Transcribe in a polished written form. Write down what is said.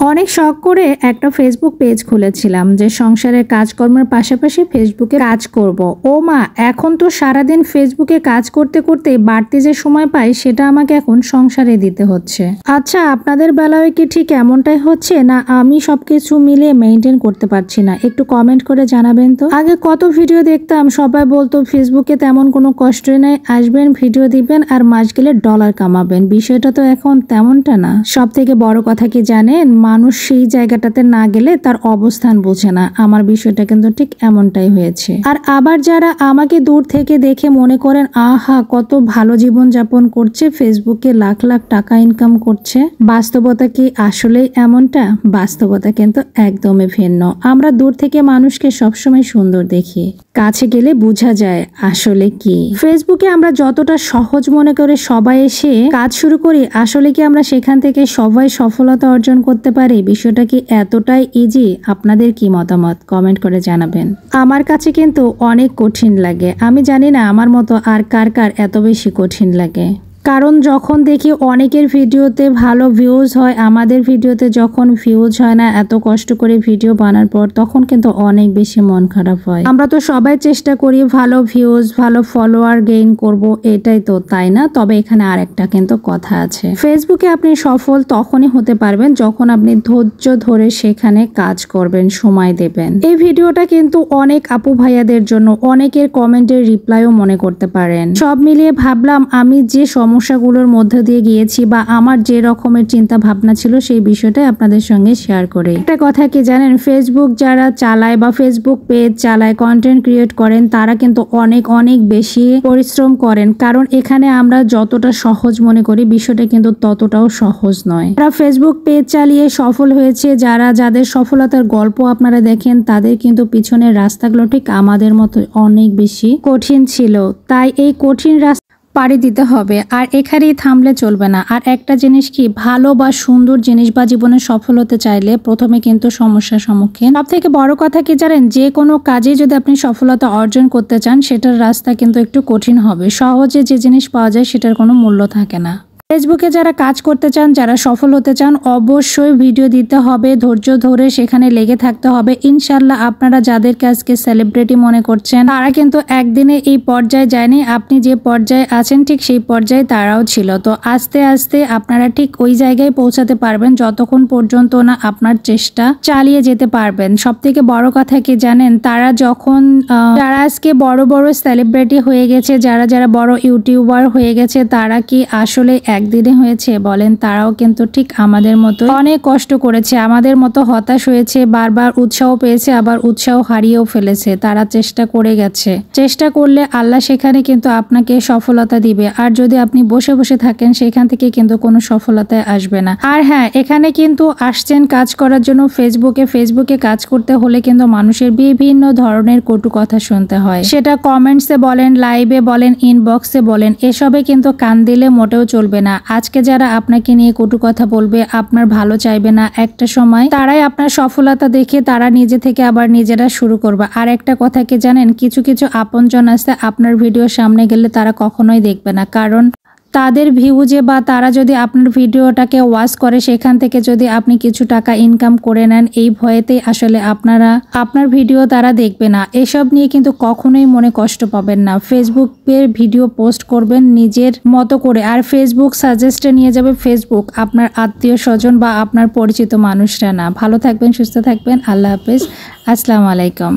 অনেক শখ করে একটা ফেসবুক পেজ খুলেছিলাম যে সংসারের কাজকর্মের পাশাপাশি ফেসবুকে কাজ করব। ও মা, এখন তো সারাদিন ফেসবুকে কাজ করতে করতে বাড়তি যে সময় পাই সেটা আমাকে এখন সংসারে দিতে হচ্ছে। আচ্ছা, আপনাদের বেলায় কি ঠিক এমনটাই হচ্ছে, না আমি সবকিছু মিলিয়ে মেনটেন করতে পারছি না? একটু কমেন্ট করে জানাবেন তো। আগে কত ভিডিও দেখতাম, সবাই বলতো ফেসবুকে তেমন কোনো কষ্টই নাই, আসবেন ভিডিও দিবেন আর মাস গেলে ডলার কামাবেন। বিষয়টা তো এখন তেমনটা না। সব থেকে বড় কথা কি জানেন, মানুষ সেই জায়গাটাতে না গেলে তার অবস্থান বোঝে না। আমার বিষয়টা কিন্তু ঠিক এমনটাই হয়েছে। আর আবার যারা আমাকে দূর থেকে দেখে মনে করেন আহা কত ভালো জীবন যাপন করছে, ফেসবুকে লাখ লাখ টাকা ইনকাম করছে, বাস্তবতা কি আসলেই এমনটা? বাস্তবতা কিন্তু একদমই ভিন্ন। আমরা দূর থেকে মানুষকে সবসময় সুন্দর দেখি, কাছে গেলে বোঝা যায় আসলে কি। ফেসবুকে আমরা যতটা সহজ মনে করে সবাই এসে কাজ শুরু করি, আসলে কি আমরা সেখান থেকে সবাই সফলতা অর্জন করতে পারি? বিষয়টা কি এতটাই ইজি? আপনাদের কি মতামত কমেন্ট করে জানাবেন। আমার কাছে কিন্তু অনেক কঠিন লাগে। আমি জানি না আমার মতো আর কার কার এত বেশি কঠিন লাগে। কারণ যখন দেখি অনেকের ভিডিওতে ভালো ভিউজ হয়, আমাদের ভিডিওতে যখন ভিউজ হয় না, এত কষ্ট করে ভিডিও বানার পর, তখন কিন্তু অনেক বেশি মন খারাপ হয়। আমরা তো সবাই চেষ্টা করি ভালো ভিউজ, ভালো ফলোয়ার গেইন করব, এটাই তো, তাই না? তবে এখানে আরেকটা কিন্তু কথা আছে। ফেসবুকে আপনি সফল তখনই হতে পারবেন যখন আপনি ধৈর্য ধরে সেখানে কাজ করবেন, সময় দেবেন। এই ভিডিওটা কিন্তু অনেক আপু ভাইয়াদের জন্য, অনেকের কমেন্টের রিপ্লাইও মনে করতে পারেন। সব মিলিয়ে ভাবলাম আমি যে সমস্যাগুলোর মধ্যে দিয়ে গিয়েছি বা আমার যে রকমের চিন্তা ভাবনা ছিল সেই বিষয়টাই আপনাদের সঙ্গে শেয়ার করি। একটা কথা কি জানেন, ফেসবুক যারা চালায় বা ফেসবুক পেজ চালায়, কন্টেন্ট ক্রিয়েট করেন, তারা কিন্তু অনেক অনেক বেশি পরিশ্রম করেন। কারণ এখানে আমরা যতটা সহজ মনে করি বিষয়টা কিন্তু ততটাও সহজ নয়। যারা ফেসবুক পেজ চালিয়ে সফল হয়েছে, যাদের সফলতার গল্প আপনারা দেখেন, তাদের কিন্তু পিছনের রাস্তাগুলো ঠিক আমাদের মতো অনেক বেশি কঠিন ছিল। তাই এই কঠিন রাস্তা পাড়ি দিতে হবে, আর এখানেই থামলে চলবে না। আর একটা জিনিস কি, ভালো বা সুন্দর জিনিস বা জীবনে সফল হতে চাইলে প্রথমে কিন্তু সমস্যার সম্মুখীন। সব থেকে বড় কথা কি জানেন, যে কোনো কাজে যদি আপনি সফলতা অর্জন করতে চান, সেটার রাস্তা কিন্তু একটু কঠিন হবে। সহজে যে জিনিস পাওয়া যায় সেটার কোনো মূল্য থাকে না। ফেসবুকে যারা কাজ করতে চান, যারা সফল হতে চান, অবশ্যই ভিডিও দিতে হবে, ধৈর্য ধরে সেখানে লেগে থাকতে হবে। ইনশাল্লাহ আপনারা যাদেরকে আজকে সেলিব্রিটি মনে করছেন, তারা কিন্তু একদিনে এই পর্যায়ে যায়নি। আপনি যে পর্যায়ে আছেন ঠিক সেই পর্যায়ে তারাও ছিল। তো আস্তে আস্তে আপনারা ঠিক ওই জায়গায় পৌঁছাতে পারবেন যতক্ষণ পর্যন্ত না আপনার চেষ্টা চালিয়ে যেতে পারবেন। সব থেকে বড় কথা কি জানেন, তারা যখন যারা আজকে বড় বড় সেলিব্রিটি হয়ে গেছে, যারা বড় ইউটিউবার হয়ে গেছে, তারা কি আসলে একদিনে হয়েছে বলেন? তারাও কিন্তু ঠিক আমাদের মতো অনেক কষ্ট করেছে, আমাদের মতো হতাশ হয়েছে, বারবার উৎসাহ পেয়েছে, আবার উৎসাহ হারিয়েও ফেলেছে। তারা চেষ্টা করে গেছে। চেষ্টা করলে আল্লাহ সেখানে কিন্তু আপনাকে সফলতা দিবে। আর যদি আপনি বসে বসে থাকেন, সেখান থেকে কিন্তু কোনো সফলতায় আসবে না। আর হ্যাঁ, এখানে কিন্তু আসছেন কাজ করার জন্য ফেসবুকে কাজ করতে হলে কিন্তু মানুষের বিভিন্ন ধরনের কটু কথা শুনতে হয়। সেটা কমেন্টসে বলেন, লাইভে বলেন, ইনবক্সে বলেন, এসবে কিন্তু কান দিলে মোটেও চলবে না। আজকে যারা আপনাকে নিয়ে কটু কথা বলবে, আপনার ভালো চাইবে না, একটা সময় তারাই আপনার সফলতা দেখে তারা নিজে থেকে আবার নিজেরা শুরু করবে। আর একটা কথা কি জানেন, কিছু কিছু আপনজন আছে, আপনার ভিডিও সামনে গেলে তারা কখনোই দেখবে না। কারণ তাদের ভিউজে বা তারা যদি আপনার ভিডিওটাকে ওয়াচ করে, সেখান থেকে যদি আপনি কিছু টাকা ইনকাম করে নেন, এই ভয়েতেই আসলে আপনার ভিডিও তারা দেখবে না। এসব নিয়ে কিন্তু কখনোই মনে কষ্ট পাবেন না। ফেসবুকের ভিডিও পোস্ট করবেন নিজের মতো করে, আর ফেসবুক সাজেস্টে নিয়ে যাবে ফেসবুক, আপনার আত্মীয় স্বজন বা আপনার পরিচিত মানুষরা না। ভালো থাকবেন, সুস্থ থাকবেন, আল্লাহ হাফেজ, আসসালামু আলাইকুম।